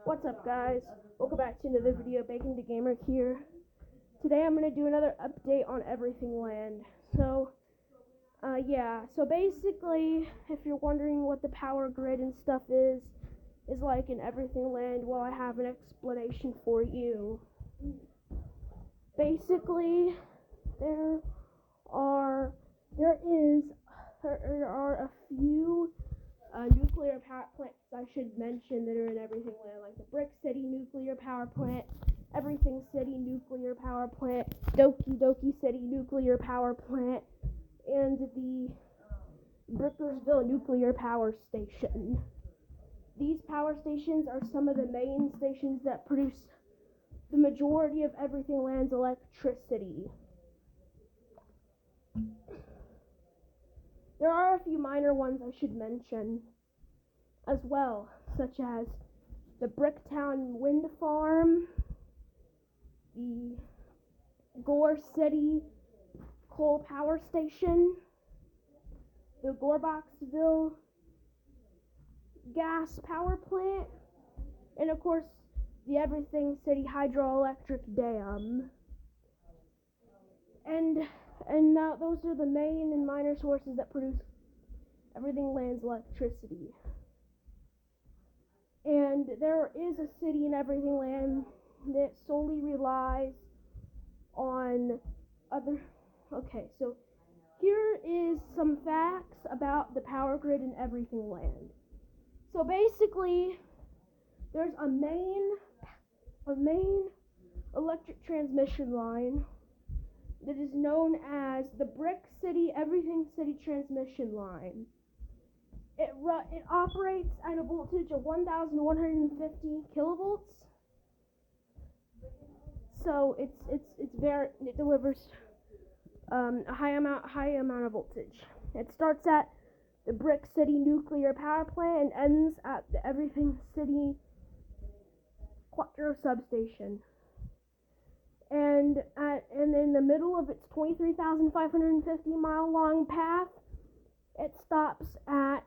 What's up, guys? Welcome back to another video. Bacon the Gamer here. Today I'm going to do another update on Everything Land. So basically, if you're wondering what the power grid and stuff is like in Everything Land, well, I have an explanation for you. Basically, there are a few nuclear power plants I should mention that are in Everything Land, like the Brick City Nuclear Power Plant, Everything City Nuclear Power Plant, Doki Doki City Nuclear Power Plant, and the Brickersville Nuclear Power Station. These power stations are some of the main stations that produce the majority of Everything Land's electricity. There are a few minor ones I should mention as well, such as the Bricktown Wind Farm, the Gore City Coal Power Station, the Goreboxville Gas Power Plant, and of course the Everything City Hydroelectric Dam. And those are the main and minor sources that produce Everything Land's electricity. And there is a city in Everything Land that solely relies on other... Okay, so here is some facts about the power grid in Everything Land. So basically, there's a main electric transmission line that is known as the Brick City Everything City Transmission Line. It operates at a voltage of 1,150 kilovolts. So it delivers a high amount of voltage. It starts at the Brick City Nuclear Power Plant and ends at the Everything City Quattro substation. And in the middle of its 23,550 mile long path, it stops at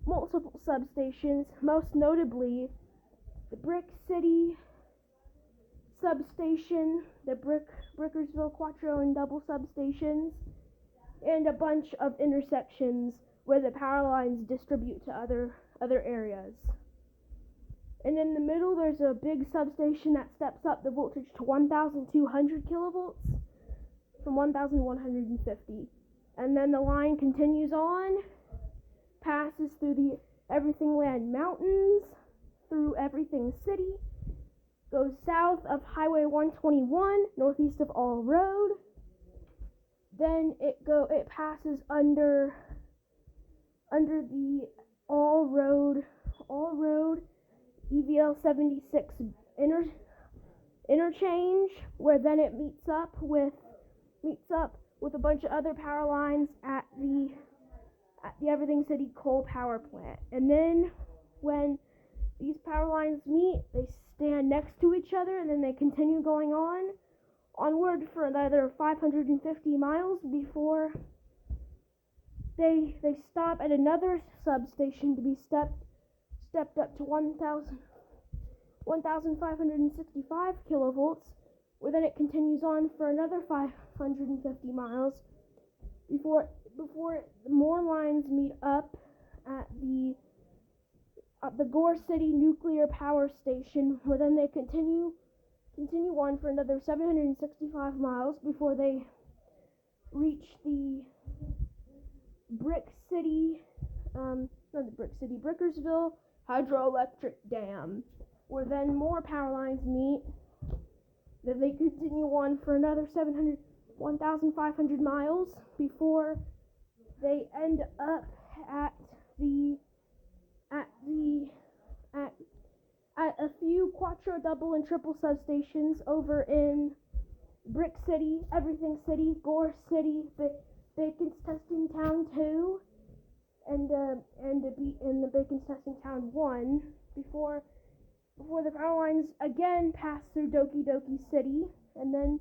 multiple substations, most notably the Brick City substation, the Brickersville Quattro and Double substations, and a bunch of intersections where the power lines distribute to other areas. And in the middle, there's a big substation that steps up the voltage to 1,200 kilovolts from 1,150. And then the line continues on, passes through the Everything Land Mountains, through Everything City, goes south of Highway 121, northeast of All Road. Then it passes under the All Road EVL 76 interchange, where then it meets up with a bunch of other power lines at the Everything City Coal Power Plant. And then when these power lines meet, they stand next to each other, and then they continue going onward for another 550 miles before they stop at another substation to be stepped up to 1,565 kilovolts, where then it continues on for another 550 miles before more lines meet up at the Gore City Nuclear Power Station, where then they continue on for another 765 miles before they reach the Brickersville Hydroelectric Dam, where then more power lines meet. Then they continue on for another 1,500 miles before they end up at a few Quattro double and triple substations over in Brick City, Everything City, Gore City, Bacon's Testing Town 2, and the Bacon's Testing Town 1 before the power lines again pass through Doki Doki City, and then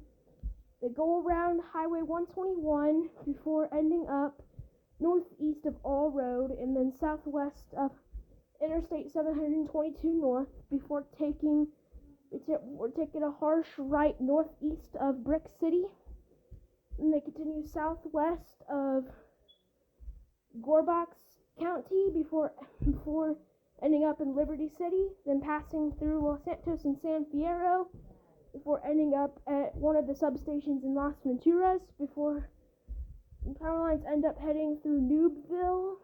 they go around Highway 121 before ending up northeast of All Road and then southwest of Interstate 722 north before taking a harsh right northeast of Brick City. And they continue southwest of Gorbox County before ending up in Liberty City, then passing through Los Santos and San Fierro before ending up at one of the substations in Las Venturas before the power lines end up heading through Noobville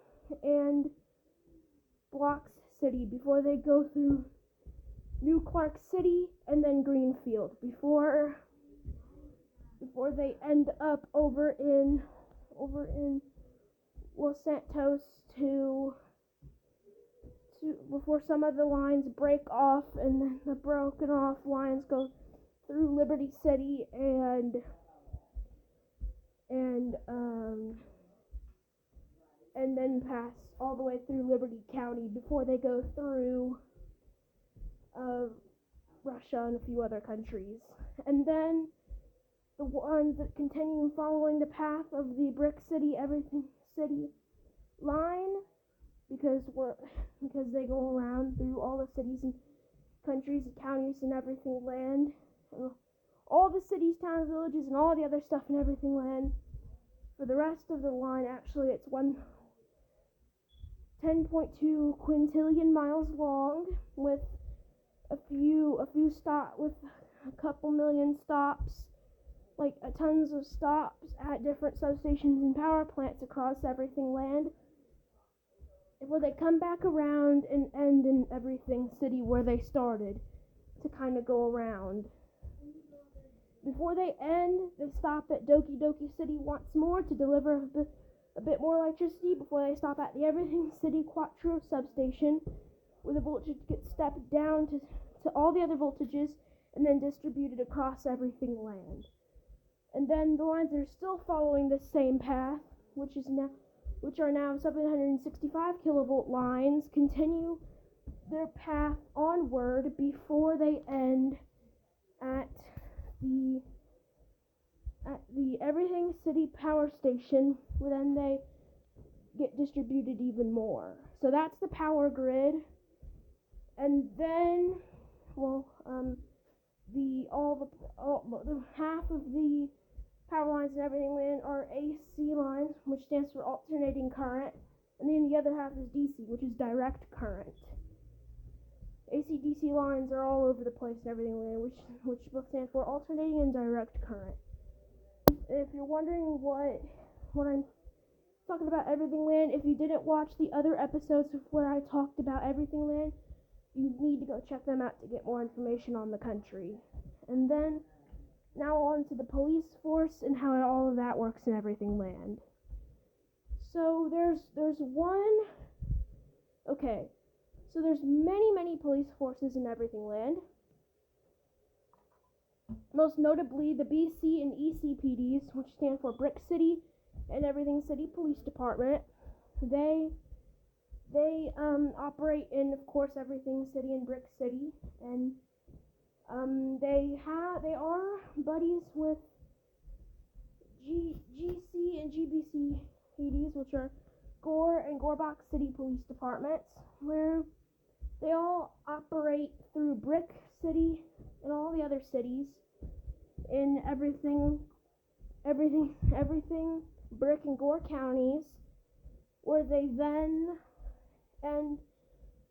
and Blocks City before they go through New Clark City and then Greenfield before they end up over in Los Santos to before some of the lines break off, and then the broken off lines go through Liberty City and then pass all the way through Liberty County before they go through Russia and a few other countries. And then the ones that continue following the path of the Brick City, Everything City line, because they go around through all the cities and countries and counties and everything land, and all the cities, towns, villages, and all the other stuff and everything land. For the rest of the line, actually, it's 10.2 quintillion miles long, with a couple million stops, like tons of stops at different substations and power plants across everything land, where they come back around and end in Everything City where they started to kind of go around. Before they end, they stop at Doki Doki City once more to deliver a bit more electricity before they stop at the Everything City Quattro substation, where the voltage gets stepped down to all the other voltages and then distributed across everything land. And then the lines that are still following the same path, which are now 765 kilovolt lines, continue their path onward before they end at the Everything City power station, where then they get distributed even more. So that's the power grid. And then, the half of the power lines and everything land are AC lines, which stands for alternating current, and then the other half is DC, which is direct current. AC/DC lines are all over the place and everything land, which both stand for alternating and direct current. If you're wondering what I'm talking about Everything Land, if you didn't watch the other episodes of where I talked about Everything Land, you need to go check them out to get more information on the country. And then, now on to the police force and how all of that works in Everything Land. So there's many police forces in Everything Land. Most notably the BC and ECPDs, which stand for Brick City and Everything City Police Department. They operate in, of course, Everything City and Brick City, and they are buddies with GC and GBC PDs, which are Gore and Gorbox City Police Departments, where they all operate through Brick City and all the other cities in everything Brick and Gore counties, where they then end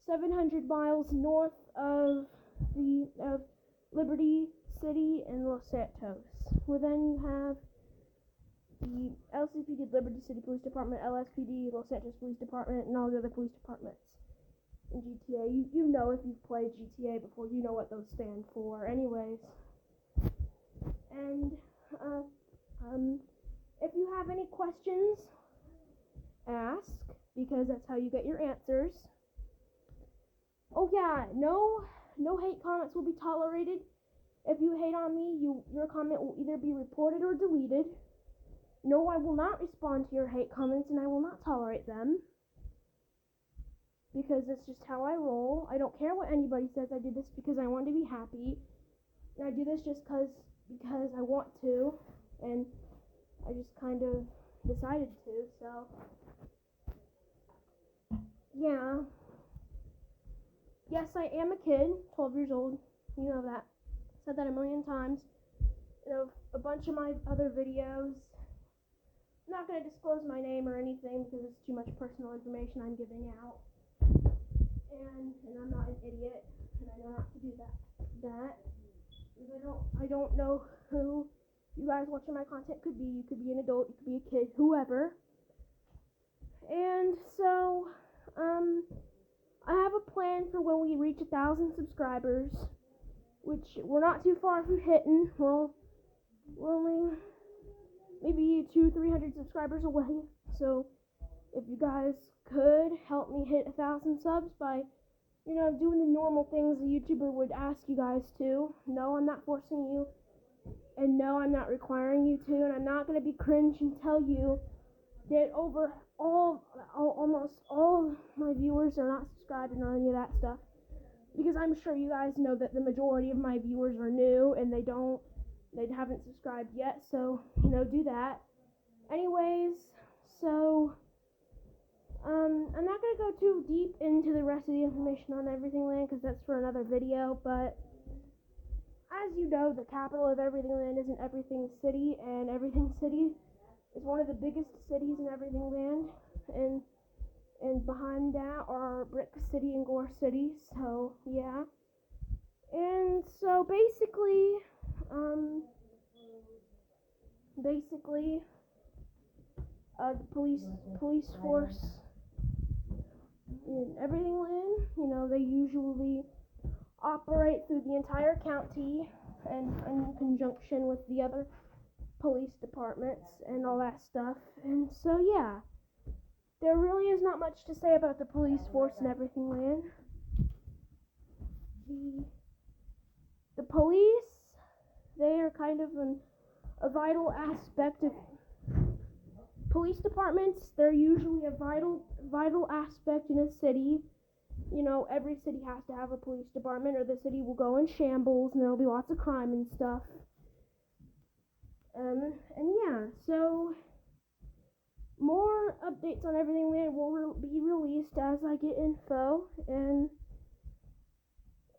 700 miles north of Liberty City and Los Santos, where then you have the LCPD, Liberty City Police Department, LSPD, Los Santos Police Department, and all the other police departments in GTA. You know, if you've played GTA before, you know what those stand for. Anyways, and if you have any questions, ask, because that's how you get your answers. Oh yeah, no hate comments will be tolerated. If you hate on me, your comment will either be reported or deleted. No, I will not respond to your hate comments, and I will not tolerate them, because that's just how I roll. I don't care what anybody says. I do this because I want to be happy, and I do this just because I want to, and I just kind of decided to, so yeah. Yes, I am a kid, 12 years old. You know that. Said that a million times. A bunch of my other videos. I'm not going to disclose my name or anything because it's too much personal information I'm giving out. And I'm not an idiot, and I know not to do that. Because I don't know who you guys watching my content could be. You could be an adult, you could be a kid, whoever. And so, I have a plan for when we reach 1,000 subscribers, which we're not too far from hitting. We're only maybe 200-300 subscribers away. So if you guys could help me hit 1,000 subs by, doing the normal things a YouTuber would ask you guys to. No, I'm not forcing you, and no, I'm not requiring you to, and I'm not gonna be cringe and tell you that almost all my viewers are not subscribed and any of that stuff, because I'm sure you guys know that the majority of my viewers are new and they haven't subscribed yet, so do that. Anyways, so I'm not gonna go too deep into the rest of the information on Everything Land because that's for another video, but as you know, the capital of Everything Land isn't Everything City, and Everything City is one of the biggest cities in Everything Land, and behind that are Brick City and Gore City, so yeah. And so basically, the police force in Everything Land, they usually operate through the entire county and in conjunction with the other police departments and all that stuff. And so yeah, there really is not much to say about the police force in Everything Land. The police, they are kind of a vital aspect of police departments. They're usually a vital aspect in a city. Every city has to have a police department or the city will go in shambles and there'll be lots of crime and stuff. And yeah, so more updates on Everything Land will be released as I get info, and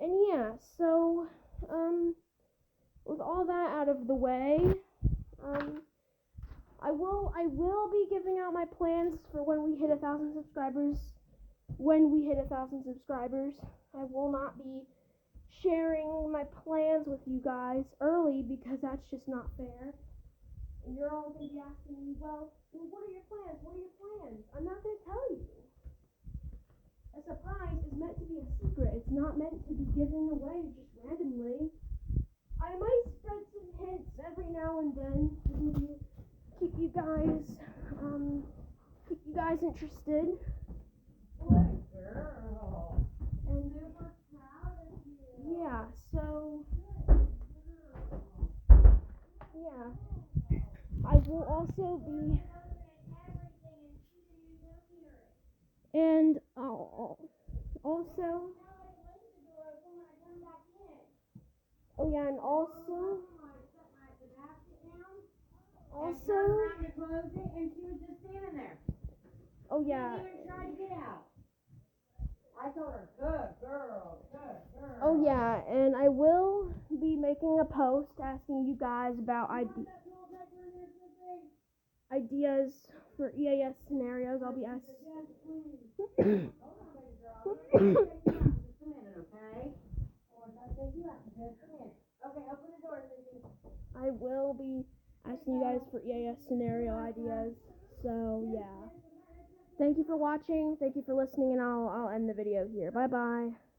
yeah, so with all that out of the way, I will be giving out my plans for when we hit 1,000 subscribers. When we hit 1,000 subscribers, I will not be sharing my plans with you guys early because that's just not fair. And you're all going to be asking me, well, what are your plans? What are your plans? I'm not going to tell you. A surprise is meant to be a secret. It's not meant to be given away just randomly. I might spread some hints every now and then to keep you guys interested. Good girl. And Super proud of you. yeah, so yeah, I will also be, and also, oh yeah, and also, Trying to close it, and she was just standing there. oh yeah. She didn't even try to get out. I told her, good girl. Oh yeah, and I will be making a post asking you guys about ideas for EAS scenarios. I'll be asking. Yes, please. Hold on, baby girl. Just a minute, okay? I'll take you out in just a minute. Okay, open the door, Susie. I will be asking you guys for EAS scenario ideas. So yeah. Thank you for watching. Thank you for listening, and I'll end the video here. Bye bye.